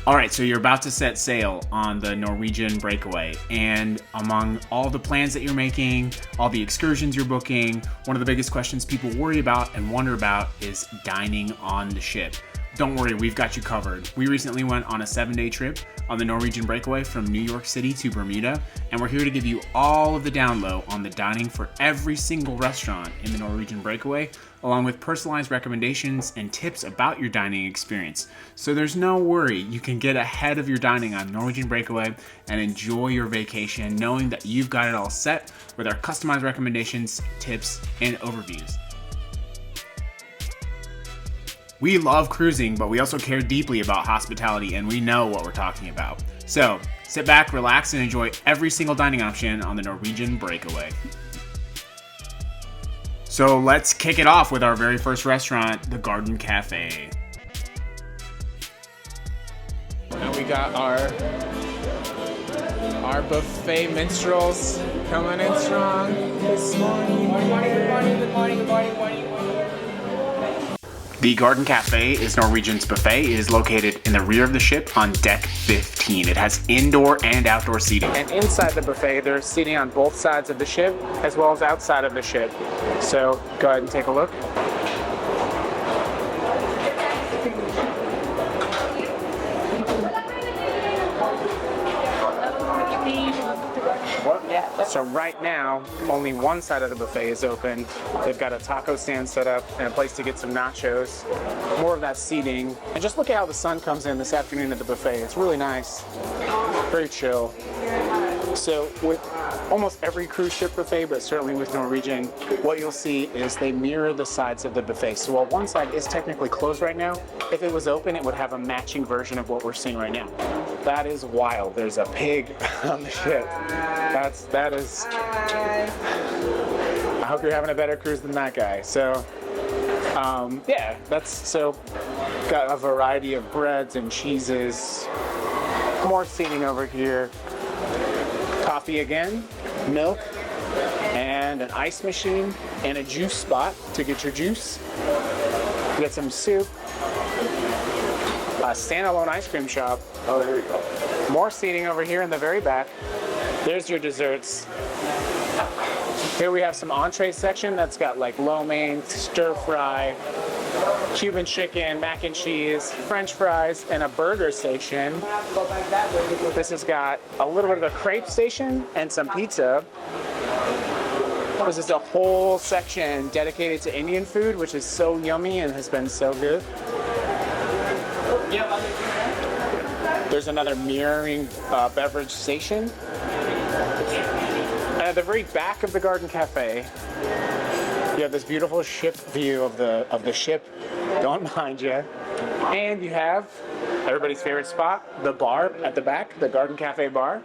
All right, so you're about to set sail on the Norwegian Breakaway, and among all the plans that you're making, all the excursions you're booking, one of the biggest questions people worry about and wonder about is dining on the ship. Don't worry, we've got you covered. We recently went on a 7-day trip on the Norwegian Breakaway from New York City to Bermuda, and we're here to give you all of the down low on the dining for every single restaurant in the Norwegian Breakaway, along with personalized recommendations and tips about your dining experience. So there's no worry, you can get ahead of your dining on Norwegian Breakaway and enjoy your vacation knowing that you've got it all set with our customized recommendations, tips, and overviews. We love cruising, but we also care deeply about hospitality, and we know what we're talking about. So sit back, relax, and enjoy every single dining option on the Norwegian Breakaway. So let's kick it off with our very first restaurant, the Garden Cafe. And we got our buffet minstrels coming in strong this morning. Good morning. The Garden Cafe is Norwegian's buffet. It is located in the rear of the ship on deck 15. It has indoor and outdoor seating. And inside the buffet, there's seating on both sides of the ship, as well as outside of the ship. So go ahead and take a look. So right now, only one side of the buffet is open. They've got a taco stand set up and a place to get some nachos, more of that seating. And just look at how the sun comes in this afternoon at the buffet. It's really nice, very chill. So with almost every cruise ship buffet, but certainly with Norwegian, what you'll see is they mirror the sides of the buffet. So while one side is technically closed right now, if it was open, it would have a matching version of what we're seeing right now. That is wild. There's a pig on the ship. That is. I hope you're having a better cruise than that guy. So, yeah, got a variety of breads and cheeses. More seating over here. Coffee again, milk, and an ice machine, and a juice spot to get your juice. Get some soup. A standalone ice cream shop. Oh, there you go. More seating over here in the very back. There's your desserts. Here we have some entree section that's got like lo mein, stir fry, Cuban chicken, mac and cheese, French fries, and a burger station. This has got a little bit of a crepe station and some pizza. This is a whole section dedicated to Indian food, which is so yummy and has been so good. There's another mirroring beverage station. And at the very back of the Garden Cafe, you have this beautiful ship view of the ship going behind you. And you have everybody's favorite spot, the bar at the back, the Garden Cafe bar.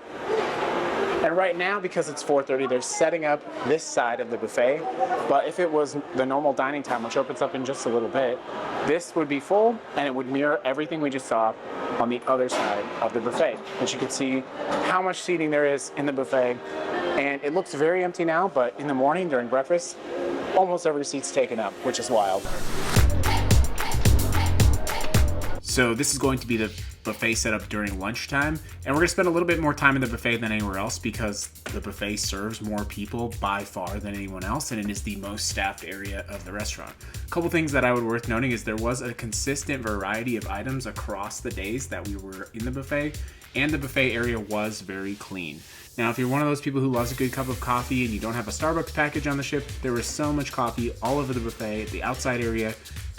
And right now, because it's 4:30, they're setting up this side of the buffet. But if it was the normal dining time, which opens up in just a little bit, this would be full and it would mirror everything we just saw on the other side of the buffet. As you can see how much seating there is in the buffet. And it looks very empty now, but in the morning during breakfast, almost every seat's taken up, which is wild. So this is going to be the buffet setup during lunchtime, and we're going to spend a little bit more time in the buffet than anywhere else because the buffet serves more people by far than anyone else, and it is the most staffed area of the restaurant. A couple things that I would worth noting is there was a consistent variety of items across the days that we were in the buffet, and the buffet area was very clean. Now, if you're one of those people who loves a good cup of coffee and you don't have a Starbucks package on the ship, there was so much coffee all over the buffet, the outside area.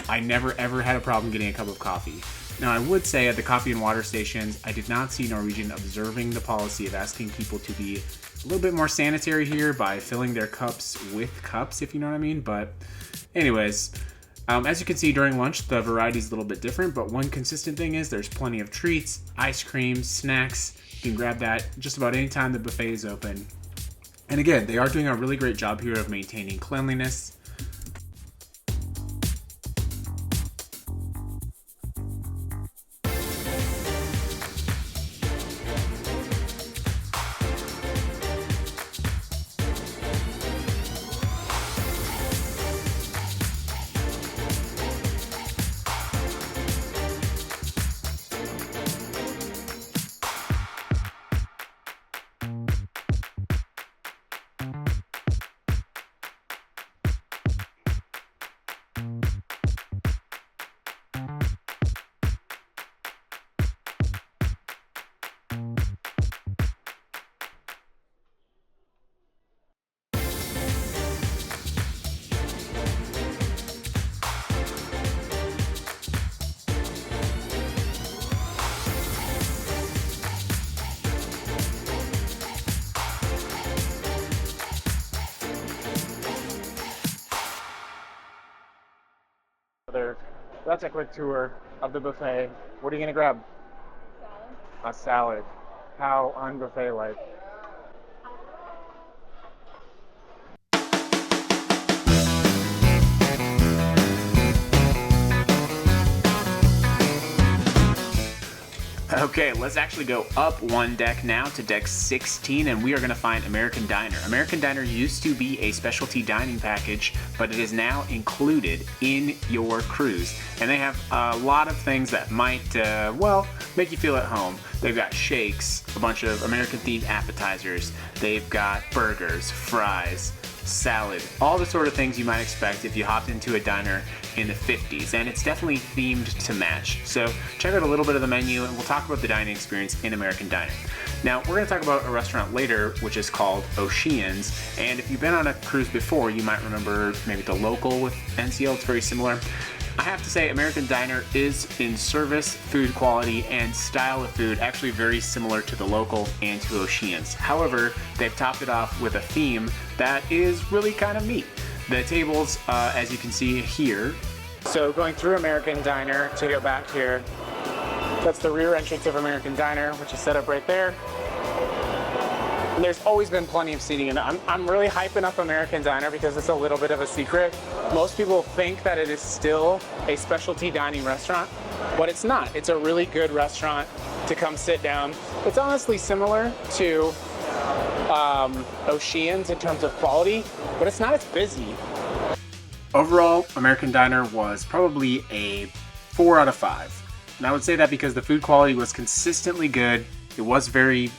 I never ever had a problem getting a cup of coffee. Now, I would say at the coffee and water stations, I did not see Norwegian observing the policy of asking people to be a little bit more sanitary here by filling their cups with cups, if you know what I mean. But anyways, as you can see during lunch, the variety is a little bit different, but one consistent thing is there's plenty of treats, ice cream, snacks. You can grab that just about any time the buffet is open. And again, they are doing a really great job here of maintaining cleanliness. That's a quick tour of the buffet. What are you gonna grab? A salad. How unbuffet like? Okay, let's actually go up one deck now to deck 16, and we are going to find American Diner. American Diner used to be a specialty dining package, but it is now included in your cruise. And they have a lot of things that might, make you feel at home. They've got shakes, a bunch of American-themed appetizers. They've got burgers, fries, salad, all the sort of things you might expect if you hopped into a diner in the 50s, and it's definitely themed to match. So check out a little bit of the menu, and we'll talk about the dining experience in American Diner. Now, we're going to talk about a restaurant later, which is called Ocean's, and if you've been on a cruise before, you might remember maybe the local with NCL. It's very similar. I have to say, American Diner is in service, food quality, and style of food actually very similar to the local and to Ocean's. However, they've topped it off with a theme that is really kind of neat. The tables, as you can see here. So going through American Diner to go back here, that's the rear entrance of American Diner, which is set up right there. And there's always been plenty of seating, and I'm really hyping up American Diner because it's a little bit of a secret. Most people think that it is still a specialty dining restaurant, but it's not. It's a really good restaurant to come sit down. It's honestly similar to Ocean's in terms of quality, but it's not as busy. Overall, American Diner was probably a 4 out of 5. And I would say that because the food quality was consistently good. It was very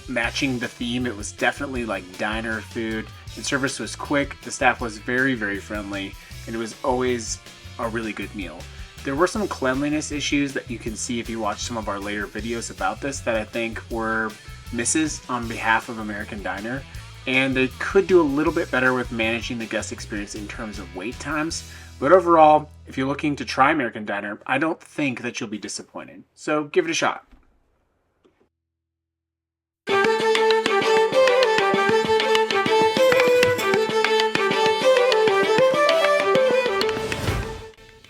matching the theme. It was definitely like diner food. The service was quick. The staff was very, very friendly. And it was always a really good meal. There were some cleanliness issues that you can see if you watch some of our later videos about this that I think were misses on behalf of American Diner. And they could do a little bit better with managing the guest experience in terms of wait times. But overall, if you're looking to try American Diner, I don't think that you'll be disappointed. So give it a shot.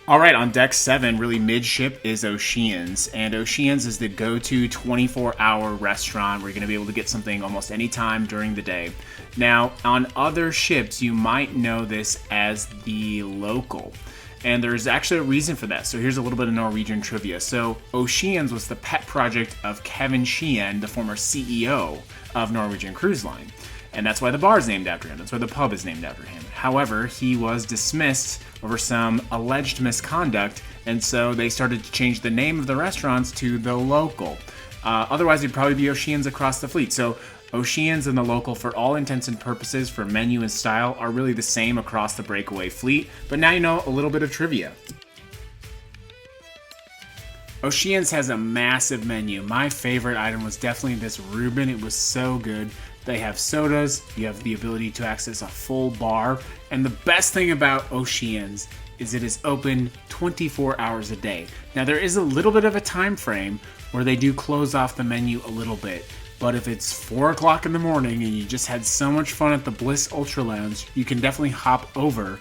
All right, on deck 7, really midship, is Ocean's. And Ocean's is the go-to 24-hour restaurant where you're going to be able to get something almost any time during the day. Now, on other ships, you might know this as the local. And there's actually a reason for that. So here's a little bit of Norwegian trivia. So Ocean's was the pet project of Kevin Sheehan, the former CEO of Norwegian Cruise Line. And that's why the bar is named after him. That's why the pub is named after him. However, he was dismissed over some alleged misconduct, and so they started to change the name of the restaurants to The Local. Otherwise, it'd probably be Ocean's across the fleet. So Ocean's and The Local, for all intents and purposes, for menu and style, are really the same across the Breakaway fleet. But now you know a little bit of trivia. Ocean's has a massive menu. My favorite item was definitely this Reuben. It was so good. They have sodas, you have the ability to access a full bar, and the best thing about Ocean's is it is open 24 hours a day. Now there is a little bit of a time frame where they do close off the menu a little bit, but if it's 4 o'clock in the morning and you just had so much fun at the Bliss Ultra Lounge, you can definitely hop over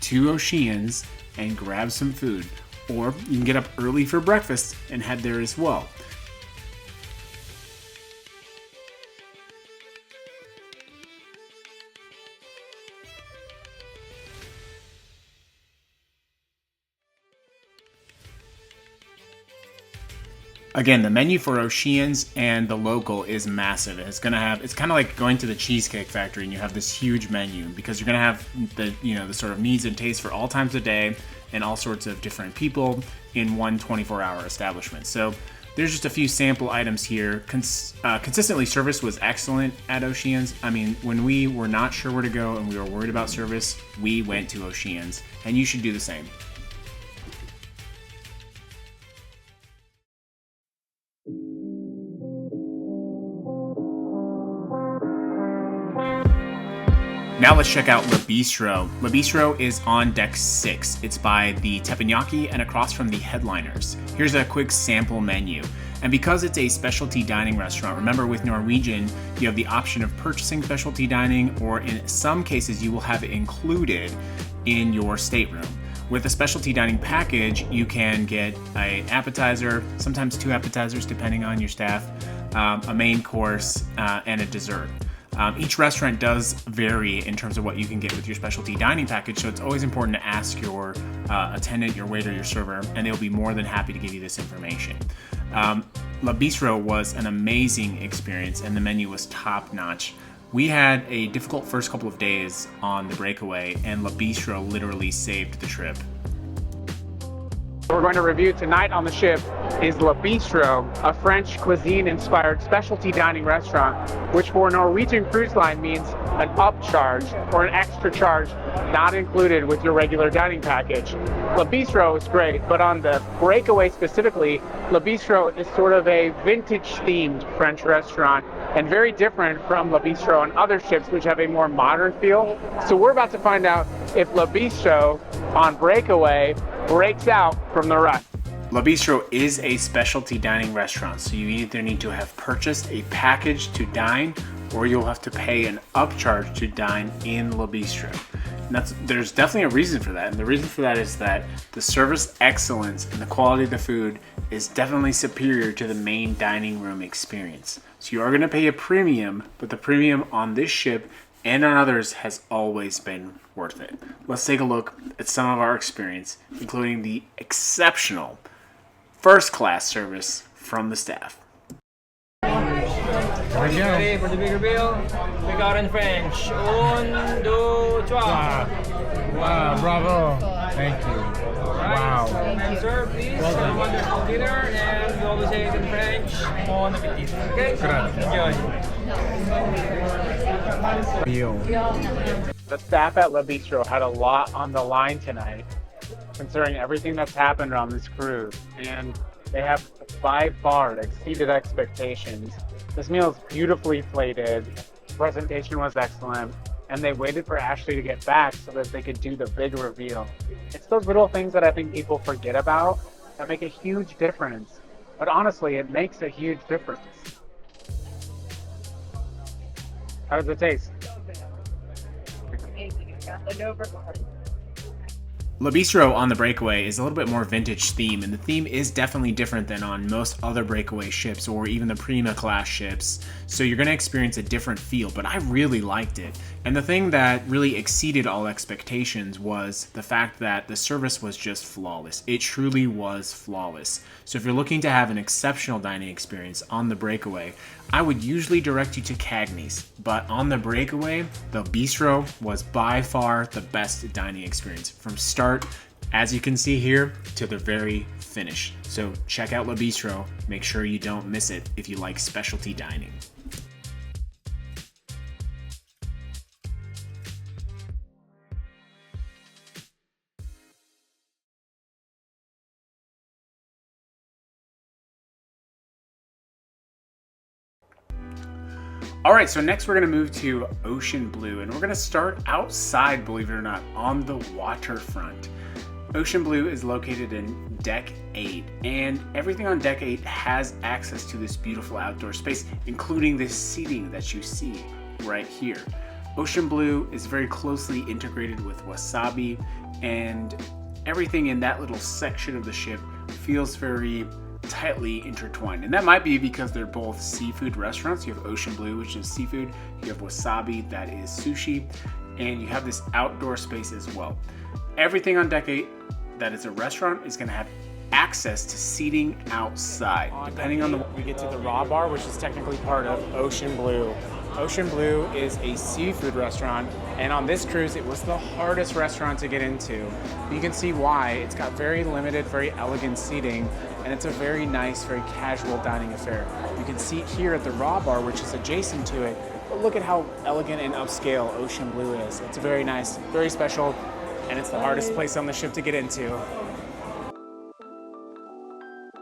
to Ocean's and grab some food. Or you can get up early for breakfast and head there as well. Again, the menu for Ocean's and The Local is massive. It's kind of like going to the Cheesecake Factory and you have this huge menu because you're gonna have the sort of needs and tastes for all times of day and all sorts of different people in one 24-hour establishment. So there's just a few sample items here. Consistently, service was excellent at Ocean's. I mean, when we were not sure where to go and we were worried about service, we went to Ocean's, and you should do the same. Now let's check out Le Bistro. Le Bistro is on deck 6. It's by the Teppanyaki and across from the headliners. Here's a quick sample menu. And because it's a specialty dining restaurant, remember with Norwegian, you have the option of purchasing specialty dining, or in some cases you will have it included in your stateroom. With a specialty dining package, you can get an appetizer, sometimes 2 appetizers depending on your staff, a main course, and a dessert. Each restaurant does vary in terms of what you can get with your specialty dining package, so it's always important to ask your attendant, your waiter, your server, and they'll be more than happy to give you this information. La Bistro was an amazing experience, and the menu was top-notch. We had a difficult first couple of days on the Breakaway, and La Bistro literally saved the trip. What we're going to review tonight on the ship is La Bistro, a French cuisine-inspired specialty dining restaurant, which for Norwegian Cruise Line means an upcharge or an extra charge not included with your regular dining package. La Bistro is great, but on the Breakaway specifically, La Bistro is sort of a vintage-themed French restaurant and very different from La Bistro on other ships, which have a more modern feel. So we're about to find out if La Bistro on Breakaway breaks out from the rest. La Bistro is a specialty dining restaurant, so you either need to have purchased a package to dine, or you'll have to pay an upcharge to dine in La Bistro. And there's definitely a reason for that, and the reason for that is that the service excellence and the quality of the food is definitely superior to the main dining room experience. So you are going to pay a premium, but the premium on this ship and on others has always been worth it. Let's take a look at some of our experience, including the exceptional first-class service from the staff. Ready for the bigger bill? We got in French. Un, deux, trois. Wow, bravo. Thank you. Wow. And sir, please, have a wonderful dinner. And we always say it in French. Bon appetit. Okay? Enjoy. The staff at La Bistro had a lot on the line tonight, considering everything that's happened on this cruise, and they have by far exceeded expectations. This meal is beautifully plated, presentation was excellent, and they waited for Ashley to get back so that they could do the big reveal. It's those little things that I think people forget about that make a huge difference, but honestly, it makes a huge difference. How does it taste? La Bistro on the Breakaway is a little bit more vintage theme, and the theme is definitely different than on most other Breakaway ships or even the Prima class ships, so you're going to experience a different feel, but I really liked it. And the thing that really exceeded all expectations was the fact that the service was just flawless. It truly was flawless. So if you're looking to have an exceptional dining experience on the Breakaway, I would usually direct you to Cagney's, but on the Breakaway, the Bistro was by far the best dining experience from start, as you can see here, to the very finish. So check out La Bistro. Make sure you don't miss it if you like specialty dining. All right, so next we're gonna move to Ocean Blue, and we're gonna start outside, believe it or not, on the waterfront. Ocean Blue is located in Deck 8, and everything on Deck 8 has access to this beautiful outdoor space, including this seating that you see right here. Ocean Blue is very closely integrated with Wasabi, and everything in that little section of the ship feels very tightly intertwined, and that might be because they're both seafood restaurants. You have Ocean Blue, which is seafood, you have Wasabi, that is sushi, and you have this outdoor space as well. Everything on Deck 8 that is a restaurant is going to have access to seating outside. Depending on the we get to the Raw Bar, which is technically part of Ocean Blue. Ocean Blue is a seafood restaurant, and on this cruise it was the hardest restaurant to get into. You can see why. It's got very limited, very elegant seating, and it's a very nice, very casual dining affair. You can see here at the Raw Bar, which is adjacent to it, but look at how elegant and upscale Ocean Blue is. It's very nice, very special, and it's the hardest place on the ship to get into.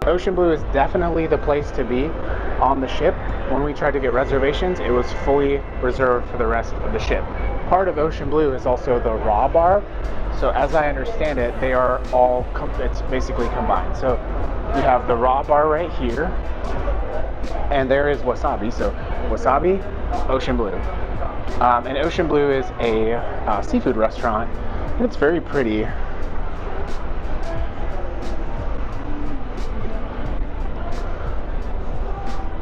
Ocean Blue is definitely the place to be on the ship. When we tried to get reservations, it was fully reserved for the rest of the ship. Part of Ocean Blue is also the Raw Bar, so as I understand it, they are all, it's basically combined. So you have the Raw Bar right here, and there is Wasabi. So Wasabi, Ocean Blue. And Ocean Blue is a seafood restaurant, and it's very pretty.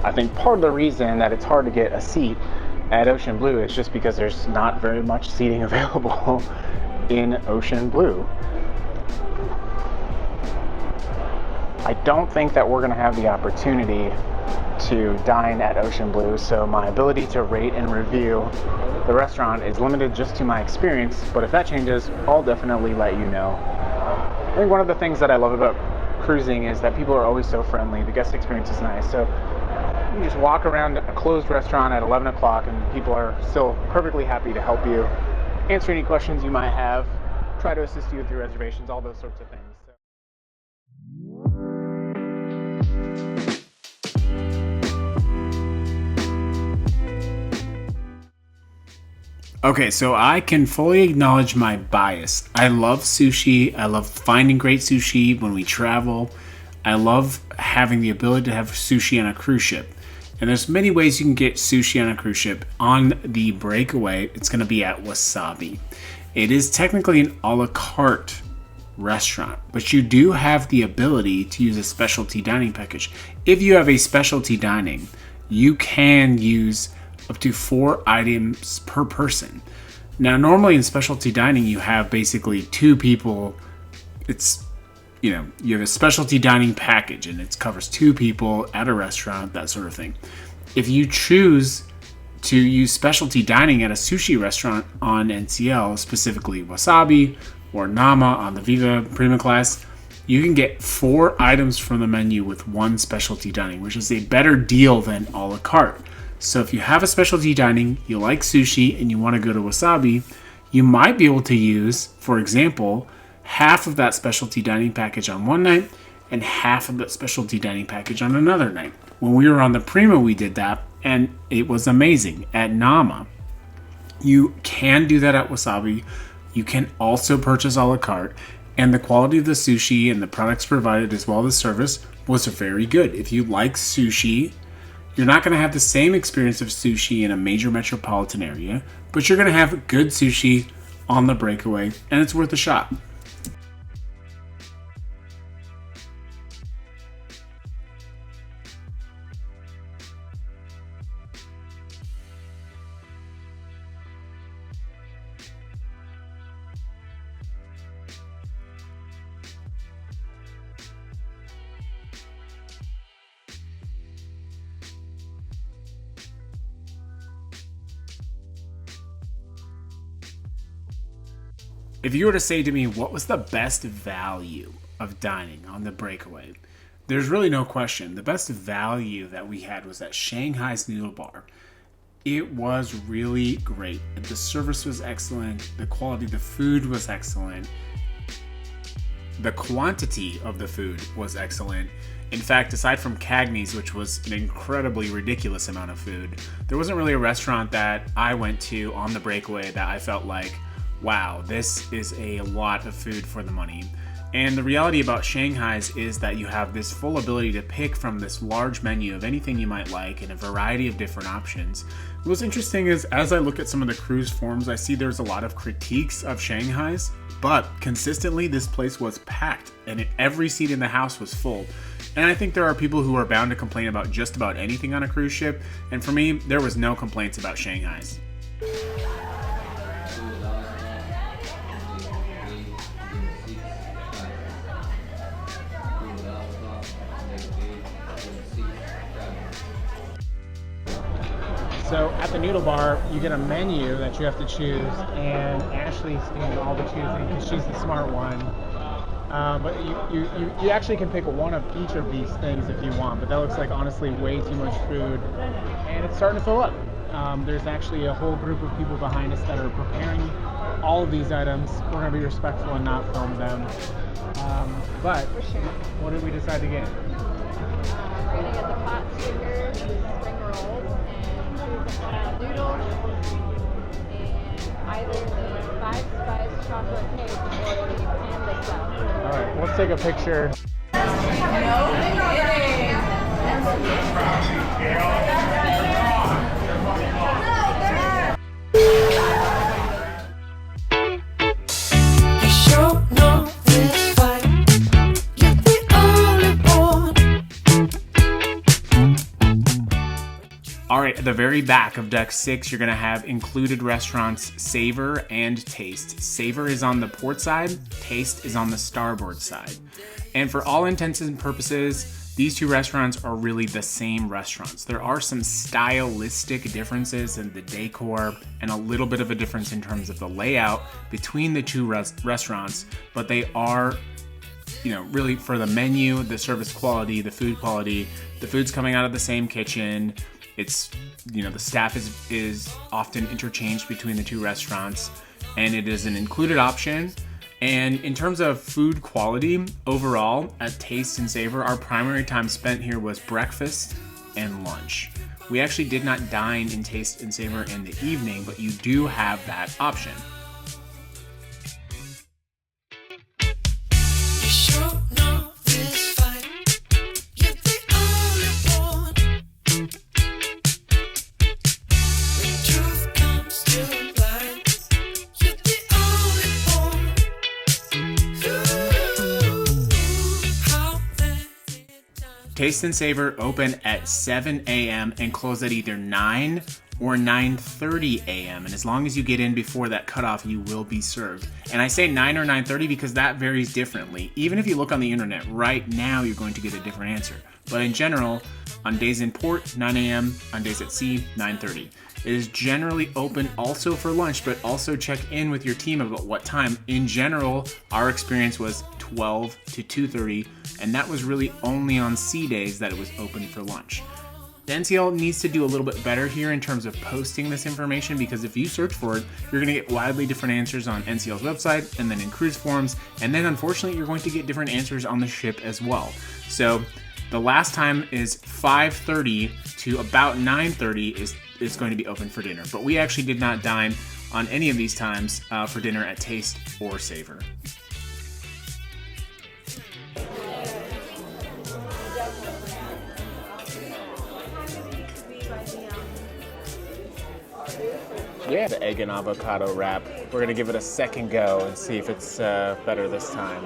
I think part of the reason that it's hard to get a seat at Ocean Blue is just because there's not very much seating available in Ocean Blue. I don't think that we're going to have the opportunity to dine at Ocean Blue, so my ability to rate and review the restaurant is limited just to my experience, but if that changes, I'll definitely let you know. I think one of the things that I love about cruising is that people are always so friendly. The guest experience is nice, so you just walk around a closed restaurant at 11 o'clock and people are still perfectly happy to help you, answer any questions you might have, try to assist you with your reservations, all those sorts of things. Okay, so I can fully acknowledge my bias. I love sushi. I love finding great sushi when we travel. I love having the ability to have sushi on a cruise ship. And there's many ways you can get sushi on a cruise ship. On the Breakaway, it's going to be at Wasabi. It is technically an a la carte restaurant, but you do have the ability to use a specialty dining package. If you have a specialty dining, you can use up to 4 items per person. Now, normally in specialty dining, you have basically 2 people. It's, you have a specialty dining package and it covers 2 people at a restaurant, that sort of thing. If you choose to use specialty dining at a sushi restaurant on NCL, specifically Wasabi or Nama on the Viva Premium class, you can get 4 items from the menu with 1 specialty dining, which is a better deal than a la carte. So if you have a specialty dining, you like sushi, and you want to go to Wasabi, you might be able to use, for example, half of that specialty dining package on one night and half of that specialty dining package on another night. When we were on the Prima, we did that, and it was amazing. At Nama, you can do that at Wasabi. You can also purchase a la carte, and the quality of the sushi and the products provided as well as service was very good. If you like sushi, you're not going to have the same experience of sushi in a major metropolitan area, but you're going to have good sushi on the Breakaway, and it's worth a shot. If you were to say to me, what was the best value of dining on the Breakaway? There's really no question. The best value that we had was at Shanghai's Noodle Bar. It was really great. The service was excellent. The quality of the food was excellent. The quantity of the food was excellent. In fact, aside from Cagney's, which was an incredibly ridiculous amount of food, there wasn't really a restaurant that I went to on the Breakaway that I felt like, wow, this is a lot of food for the money. And the reality about Shanghai's is that you have this full ability to pick from this large menu of anything you might like and a variety of different options. What's interesting is, as I look at some of the cruise forums, I see there's a lot of critiques of Shanghai's, but consistently this place was packed and every seat in the house was full. And I think there are people who are bound to complain about just about anything on a cruise ship, and for me, there was no complaints about Shanghai's. So at the Noodle Bar, you get a menu that you have to choose, and Ashley's doing all the choosing because she's the smart one. But you actually can pick one of each of these things if you want, but that looks like honestly way too much food, and it's starting to fill up. There's actually a whole group of people behind us that are preparing all of these items. We're going to be respectful and not film them. But what did we decide to get? We're going to get the pot stickers, spring rolls, and noodles, and either the 5-spice chocolate cake or the panda salad. All right, let's take a picture. All right, at the very back of deck 6, you're going to have included restaurants Savor and Taste. Savor is on the port side, Taste is on the starboard side. And for all intents and purposes, these two restaurants are really the same restaurants. There are some stylistic differences in the decor and a little bit of a difference in terms of the layout between the two restaurants, but they are, really for the menu, the service quality, the food's coming out of the same kitchen. It's, the staff is often interchanged between the two restaurants, and it is an included option. And in terms of food quality, overall, at Taste and Savor, our primary time spent here was breakfast and lunch. We actually did not dine in Taste and Savor in the evening, but you do have that option. Taste and Savor open at 7 a.m. and close at either 9 or 9:30 a.m. And as long as you get in before that cutoff, you will be served. And I say 9 or 9:30 because that varies differently. Even if you look on the internet right now, you're going to get a different answer. But in general, on days in port, 9 a.m., on days at sea, 9:30. It is generally open also for lunch, but also check in with your team about what time. In general, our experience was 12 to 2:30, and that was really only on sea days that it was open for lunch. The NCL needs to do a little bit better here in terms of posting this information, because if you search for it, you're going to get widely different answers on NCL's website and then in cruise forums, and then unfortunately you're going to get different answers on the ship as well. So the last time is 5:30 to about 9:30 is going to be open for dinner, but we actually did not dine on any of these times for dinner at Taste or Savor. Yeah, the egg and avocado wrap. We're gonna give it a second go and see if it's better this time.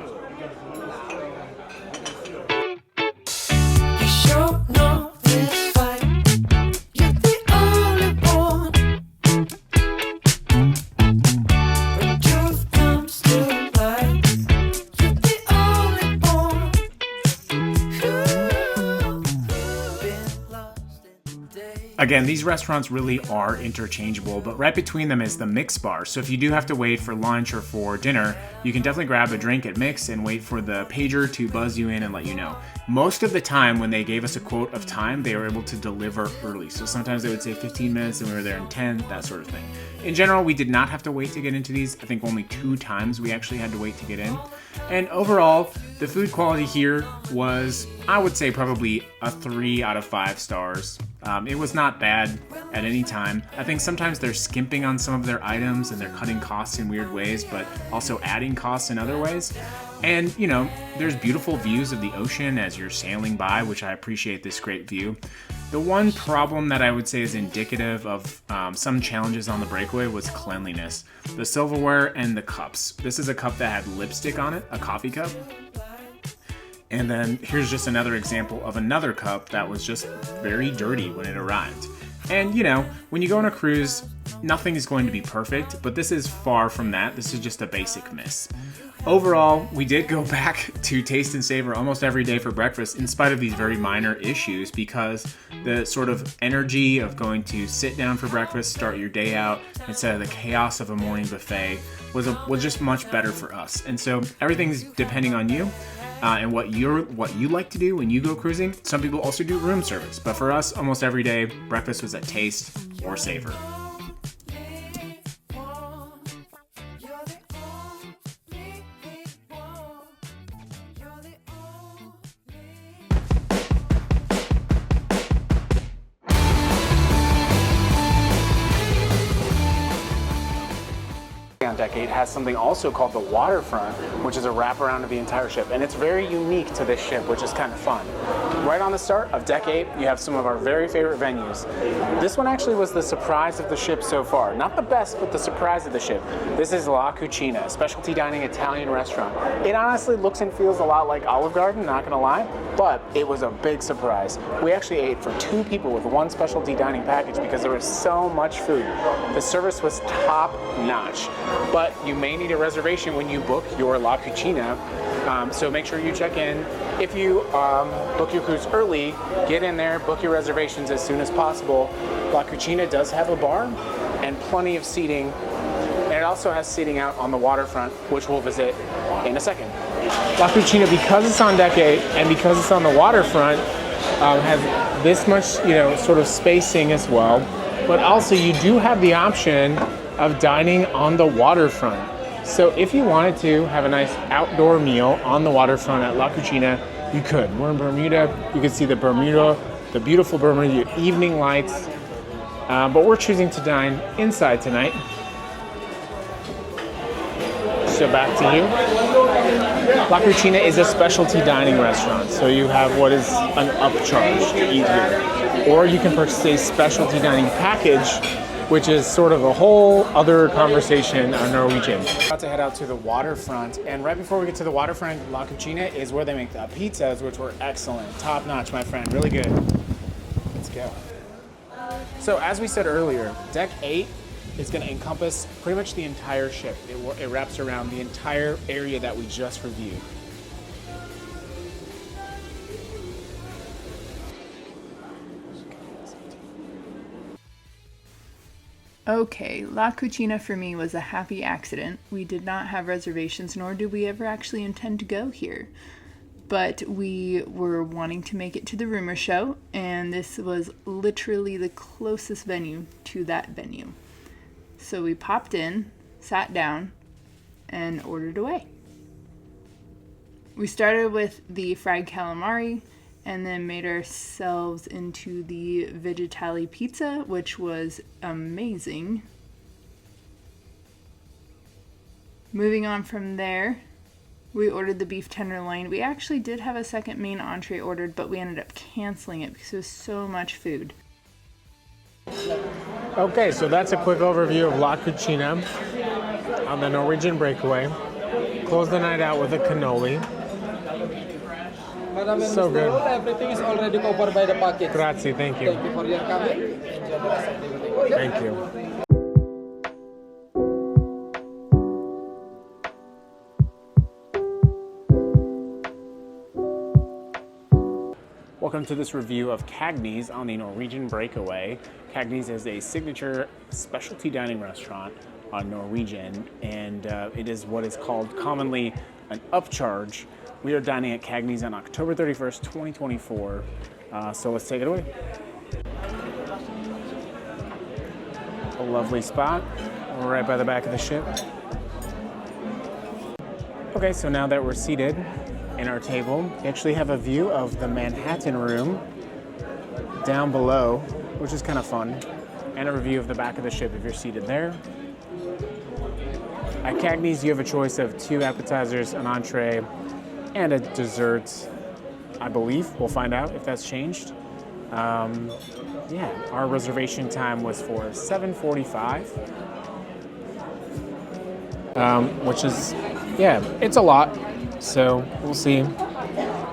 Again, these restaurants really are interchangeable, but right between them is the Mix Bar. So if you do have to wait for lunch or for dinner, you can definitely grab a drink at Mix and wait for the pager to buzz you in and let you know. Most of the time when they gave us a quote of time, they were able to deliver early. So sometimes they would say 15 minutes and we were there in 10, that sort of thing. In general, we did not have to wait to get into these. I think only 2 times we actually had to wait to get in. And overall, the food quality here was, I would say, probably a 3 out of 5 stars. It was not bad at any time. I think sometimes they're skimping on some of their items and they're cutting costs in weird ways, but also adding costs in other ways. And, there's beautiful views of the ocean as you're sailing by, which I appreciate this great view. The one problem that I would say is indicative of some challenges on the Breakaway was cleanliness. The silverware and the cups. This is a cup that had lipstick on it, a coffee cup. And then here's just another example of another cup that was just very dirty when it arrived. And when you go on a cruise, nothing is going to be perfect, but this is far from that. This is just a basic miss. Overall, we did go back to Taste and Savor almost every day for breakfast in spite of these very minor issues, because the sort of energy of going to sit down for breakfast, start your day out, instead of the chaos of a morning buffet was just much better for us. And so everything's depending on you. And what you like to do when you go cruising. Some people also do room service, but for us, almost every day, breakfast was at Taste or Savor. on deck 8 has something also called the waterfront, which is a wraparound of the entire ship. And it's very unique to this ship, which is kind of fun. Right on the start of deck 8, you have some of our very favorite venues. This one actually was the surprise of the ship so far. Not the best, but the surprise of the ship. This is La Cucina, a specialty dining Italian restaurant. It honestly looks and feels a lot like Olive Garden, not gonna lie, but it was a big surprise. We actually ate for 2 people with 1 specialty dining package because there was so much food. The service was top notch, but you may need a reservation when you book your La Cucina, so make sure you check in. If you book your cruise early, get in there, book your reservations as soon as possible. La Cucina does have a bar and plenty of seating, and it also has seating out on the waterfront, which we'll visit in a second. La Cucina, because it's on deck 8 and because it's on the waterfront, has this much, sort of spacing as well, but also you do have the option of dining on the waterfront. So if you wanted to have a nice outdoor meal on the waterfront at La Cucina, you could. We're in Bermuda. You can see the beautiful Bermuda evening lights, but we're choosing to dine inside tonight. So back to you. La Cucina is a specialty dining restaurant, so you have what is an upcharge to eat here. Or you can purchase a specialty dining package, which is sort of a whole other conversation on Norwegian. We're about to head out to the waterfront, and right before we get to the waterfront, La Cucina is where they make the pizzas, which were excellent. Top notch, my friend, really good. Let's go. So as we said earlier, deck 8 is going to encompass pretty much the entire ship. It wraps around the entire area that we just reviewed. Okay, La Cucina for me was a happy accident. We did not have reservations, nor did we ever actually intend to go here. But we were wanting to make it to the rumor show, and this was literally the closest venue to that venue. So we popped in, sat down, and ordered away. We started with the fried calamari, and then made ourselves into the vegetale pizza, which was amazing. Moving on from there, we ordered the beef tenderloin. We actually did have a second main entree ordered, but we ended up canceling it because it was so much food. Okay, so that's a quick overview of La Cucina on the Norwegian Breakaway. Close the night out with a cannoli. Madam and So Mr. good. Roll, everything is already covered by the package. Grazie, thank you. Thank you for your coming. Enjoy the rest of the day. Thank you. Welcome to this review of Cagney's on the Norwegian Breakaway. Cagney's is a signature specialty dining restaurant on Norwegian, and it is what is called commonly an upcharge. We are dining at Cagney's on October 31st, 2024. So let's take it away. A lovely spot right by the back of the ship. Okay, so now that we're seated in our table, we actually have a view of the Manhattan room down below, which is kind of fun, and a review of the back of the ship if you're seated there. At Cagney's, you have a choice of 2 appetizers, an entree, and a dessert, I believe. We'll find out if that's changed. Yeah, our reservation time was for 7:45, which is, yeah, it's a lot. So we'll see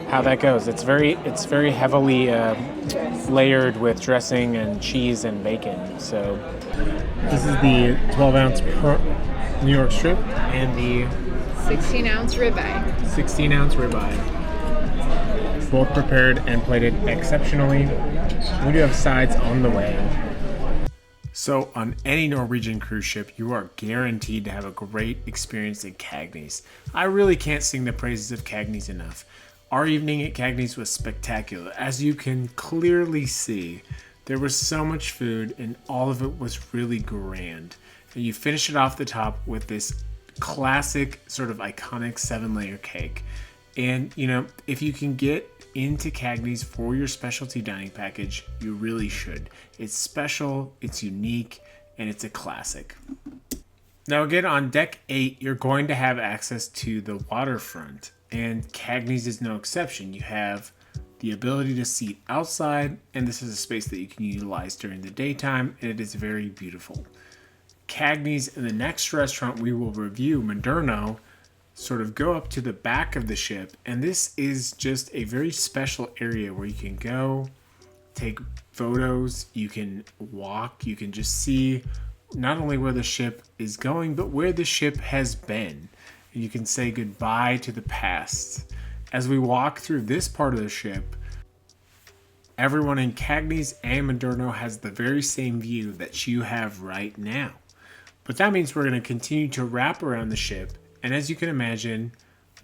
how that goes. It's very heavily layered with dressing and cheese and bacon. So this is the 12-ounce New York strip and the 16-ounce ribeye. 16-ounce ribeye. Both prepared and plated exceptionally. We do have sides on the way. So on any Norwegian cruise ship, you are guaranteed to have a great experience at Cagney's. I really can't sing the praises of Cagney's enough. Our evening at Cagney's was spectacular. As you can clearly see, there was so much food and all of it was really grand. And you finish it off the top with this classic sort of iconic 7-layer cake. And if you can get into Cagney's for your specialty dining package, you really should. It's special, it's unique, and it's a classic. Now again, on deck 8, you're going to have access to the waterfront, and Cagney's is no exception. You have the ability to seat outside, and this is a space that you can utilize during the daytime, and it is very beautiful. Cagney's and the next restaurant we will review, Moderno, sort of go up to the back of the ship, and this is just a very special area where you can go, take photos, you can walk, you can just see not only where the ship is going, but where the ship has been. And you can say goodbye to the past. As we walk through this part of the ship, everyone in Cagney's and Moderno has the very same view that you have right now. But that means we're going to continue to wrap around the ship, and as you can imagine,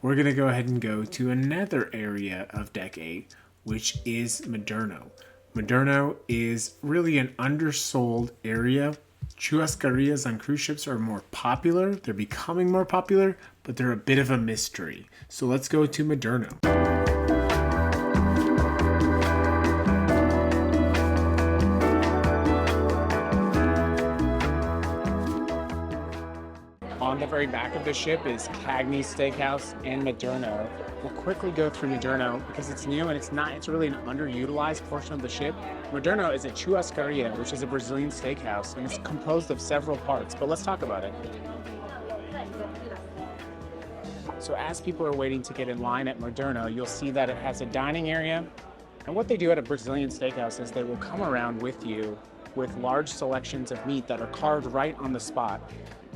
we're going to go ahead and go to another area of Deck 8, which is Moderno. Moderno is really an undersold area. Churrascarias on cruise ships are more popular. They're becoming more popular, but they're a bit of a mystery. So let's go to Moderno. On the very back of the ship is Cagney's Steakhouse and Moderno. We'll quickly go through Moderno because it's new and it's really an underutilized portion of the ship. Moderno is a churrascaria, which is a Brazilian steakhouse, and it's composed of several parts, but let's talk about it. So as people are waiting to get in line at Moderno, you'll see that it has a dining area. And what they do at a Brazilian steakhouse is they will come around with you with large selections of meat that are carved right on the spot.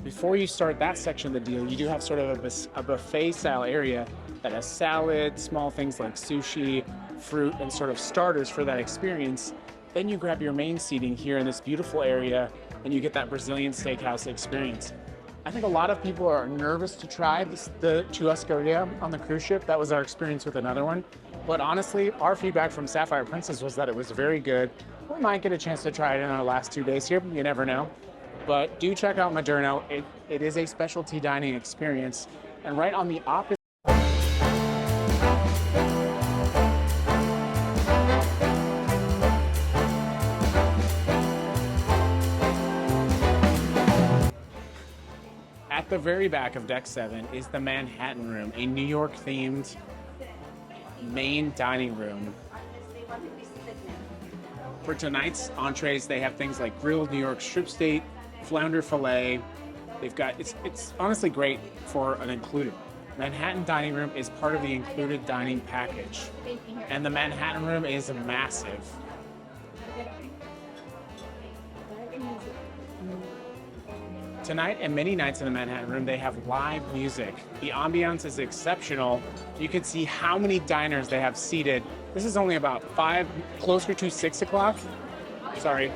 Before you start that section of the deal, you do have sort of a buffet style area that has salad, small things like sushi, fruit, and sort of starters for that experience. Then you grab your main seating here in this beautiful area and you get that Brazilian steakhouse experience. I think a lot of people are nervous to try the churrascaria on the cruise ship. That was our experience with another one. But honestly, our feedback from Sapphire Princess was that it was very good. We might get a chance to try it in our last 2 days here, you never know. But do check out Moderno. It is a specialty dining experience. And right on the opposite at the very back of Deck 7 is the Manhattan Room, a New York themed main dining room. For tonight's entrees, they have things like grilled New York strip steak, flounder fillet. They've got, it's honestly great for an included. Manhattan Dining Room is part of the included dining package. And the Manhattan Room is massive. Tonight and many nights in the Manhattan Room, they have live music. The ambiance is exceptional. You can see how many diners they have seated. This is only about 5, closer to 6 o'clock. Sorry.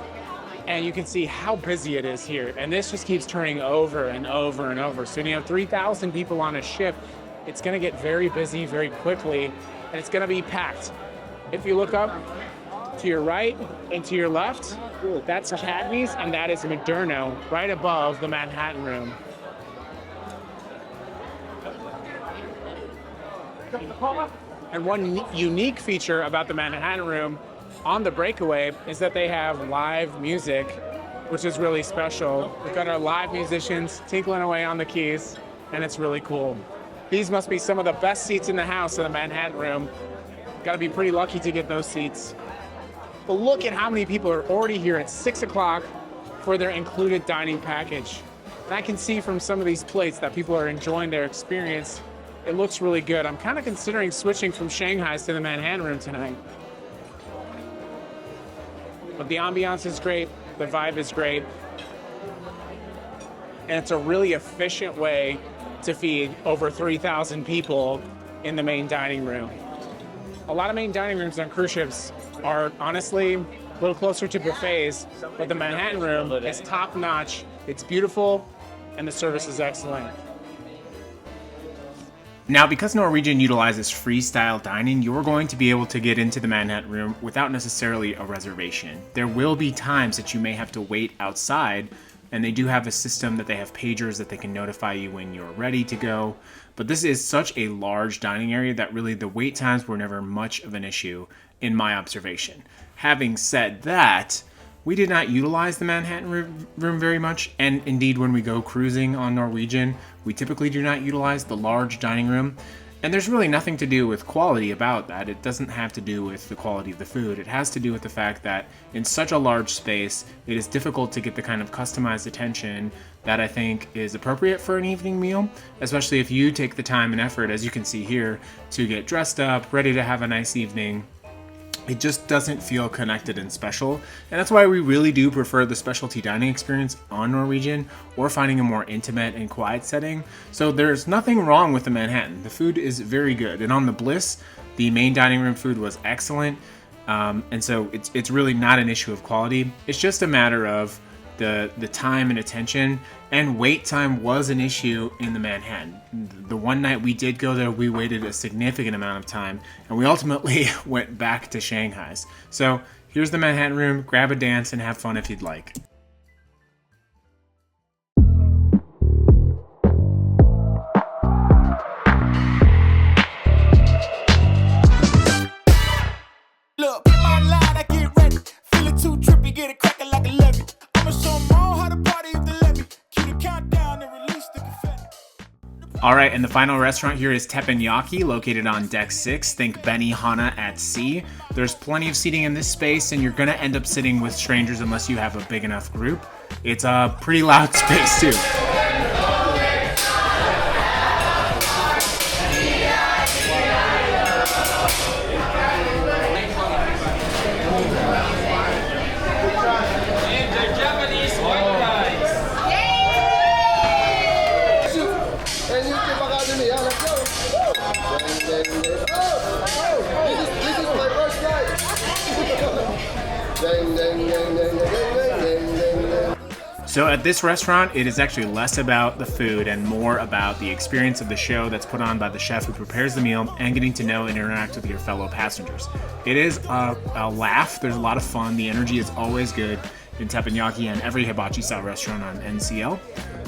And you can see how busy it is here. And this just keeps turning over and over and over. So when you have 3,000 people on a ship, it's gonna get very busy very quickly, and it's gonna be packed. If you look up to your right and to your left, that's Cagney's and that is Moderno, right above the Manhattan Room. And one unique feature about the Manhattan Room on the Breakaway is that they have live music, which is really special. We've got our live musicians tinkling away on the keys, and it's really cool. These must be some of the best seats in the house in the Manhattan Room. Gotta be pretty lucky to get those seats. But look at how many people are already here at 6 o'clock for their included dining package. And I can see from some of these plates that people are enjoying their experience. It looks really good. I'm kind of considering switching from Shanghai's to the Manhattan Room tonight. But the ambiance is great, the vibe is great, and it's a really efficient way to feed over 3,000 people in the main dining room. A lot of main dining rooms on cruise ships are honestly a little closer to buffets, but the Manhattan Room is top-notch, it's beautiful, and the service is excellent. Now, because Norwegian utilizes freestyle dining, you're going to be able to get into the Manhattan Room without necessarily a reservation. There will be times that you may have to wait outside, and they do have a system that they have pagers that they can notify you when you're ready to go. But this is such a large dining area that really the wait times were never much of an issue in my observation. Having said that, We did not utilize the Manhattan room very much, and indeed when we go cruising on Norwegian, we typically do not utilize the large dining room. And there's really nothing to do with quality about that. It doesn't have to do with the quality of the food. It has to do with the fact that in such a large space, it is difficult to get the kind of customized attention that I think is appropriate for an evening meal, especially if you take the time and effort, as you can see here, to get dressed up, ready to have a nice evening. It just doesn't feel connected and special, and that's why we really do prefer the specialty dining experience on Norwegian or finding a more intimate and quiet setting. So there's nothing wrong with the Manhattan. The food is very good, and on the Bliss, the main dining room food was excellent, and so it's really not an issue of quality. It's just a matter of the time and attention, and wait time was an issue in the Manhattan. The one night we did go there, we waited a significant amount of time, and we ultimately went back to Shanghai's. So here's the Manhattan room. Grab a dance and have fun if you'd like. Look, in my line, I get ready. Feeling too trippy, get it cracking like a levy. I'ma show them all how to party if they let me. Keep the countdown and release the confetti. All right, and the final restaurant here is Teppanyaki, located on deck 6. Think Benihana at sea. There's plenty of seating in this space, and you're gonna end up sitting with strangers unless you have a big enough group. It's a pretty loud space too. So at this restaurant, it is actually less about the food and more about the experience of the show that's put on by the chef who prepares the meal and getting to know and interact with your fellow passengers. It is a laugh. There's a lot of fun. The energy is always good in Teppanyaki and every hibachi-style restaurant on NCL.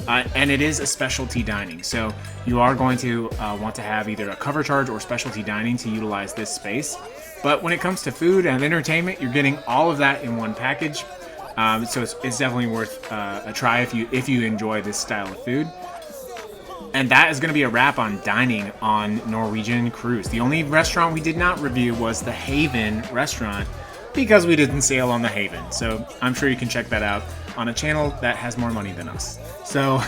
And it is a specialty dining. So you are going to want to have either a cover charge or specialty dining to utilize this space. But when it comes to food and entertainment, you're getting all of that in one package. So it's definitely worth a try if you enjoy this style of food. And that is going to be a wrap on dining on Norwegian Cruise. The only restaurant we did not review was the Haven restaurant because we didn't sail on the Haven. So I'm sure you can check that out on a channel that has more money than us. So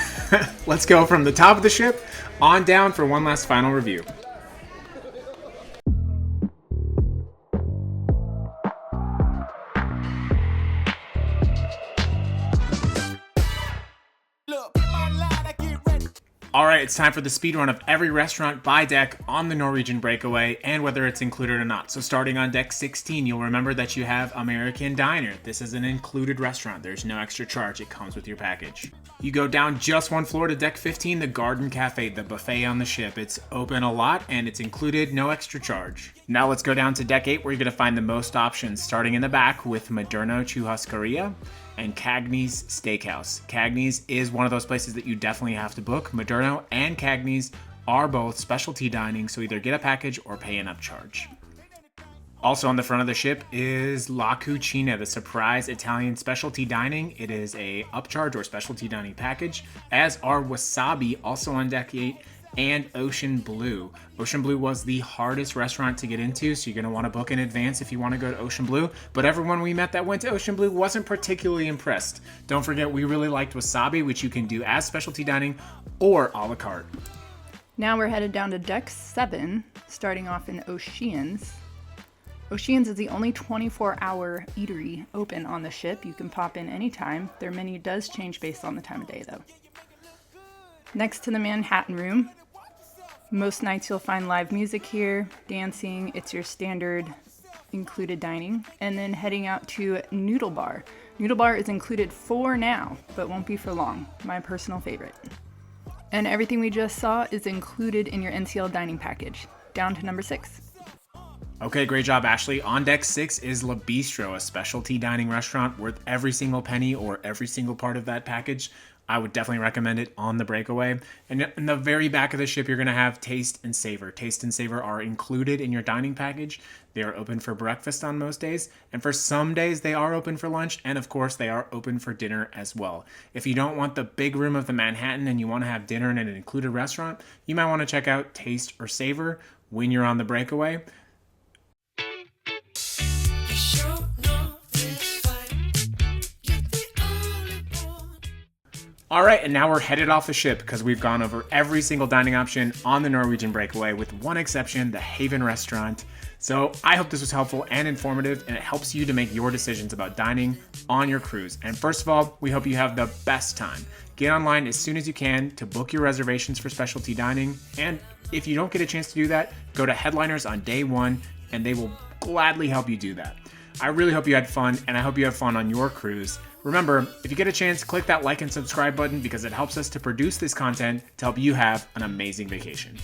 let's go from the top of the ship on down for one last final review. Look, in my line, I get ready. All right, it's time for the speed run of every restaurant by deck on the Norwegian Breakaway and whether it's included or not. So starting on deck 16, you'll remember that you have American Diner. This is an included restaurant. There's no extra charge. It comes with your package. You go down just one floor to deck 15, the Garden Cafe, the buffet on the ship. It's open a lot and it's included, no extra charge. Now let's go down to deck 8 where you're going to find the most options, starting in the back with Moderno Churrascaria and Cagney's Steakhouse. Cagney's is one of those places that you definitely have to book. Moderno and Cagney's are both specialty dining, so either get a package or pay an upcharge. Also on the front of the ship is La Cucina, the surprise Italian specialty dining. It is a upcharge or specialty dining package, as are Wasabi, also on deck 8, and Ocean Blue. Ocean Blue was the hardest restaurant to get into, so you're going to want to book in advance if you want to go to Ocean Blue. But everyone we met that went to Ocean Blue wasn't particularly impressed. Don't forget, we really liked Wasabi, which you can do as specialty dining or a la carte. Now we're headed down to deck 7, starting off in Oceans. Oceans is the only 24-hour eatery open on the ship. You can pop in anytime. Their menu does change based on the time of day, though. Next to the Manhattan room, most nights you'll find live music here, dancing. It's your standard included dining. And then heading out to Noodle Bar. Noodle Bar is included for now, but won't be for long. My personal favorite. And everything we just saw is included in your NCL dining package. Down to number 6. Okay, great job, Ashley. On deck 6 is Le Bistro, a specialty dining restaurant worth every single penny or every single part of that package. I would definitely recommend it on the Breakaway. And in the very back of the ship, you're going to have Taste and Savor. Taste and Savor are included in your dining package. They are open for breakfast on most days, and for some days they are open for lunch, and of course they are open for dinner as well. If you don't want the big room of the Manhattan and you want to have dinner in an included restaurant, you might want to check out Taste or Savor when you're on the Breakaway. All right, and now we're headed off the ship because we've gone over every single dining option on the Norwegian Breakaway with one exception, the Haven Restaurant. So I hope this was helpful and informative, and it helps you to make your decisions about dining on your cruise. And first of all, we hope you have the best time. Get online as soon as you can to book your reservations for specialty dining. And if you don't get a chance to do that, go to Headliners on day one, and they will gladly help you do that. I really hope you had fun, and I hope you have fun on your cruise. Remember, if you get a chance, click that like and subscribe button because it helps us to produce this content to help you have an amazing vacation.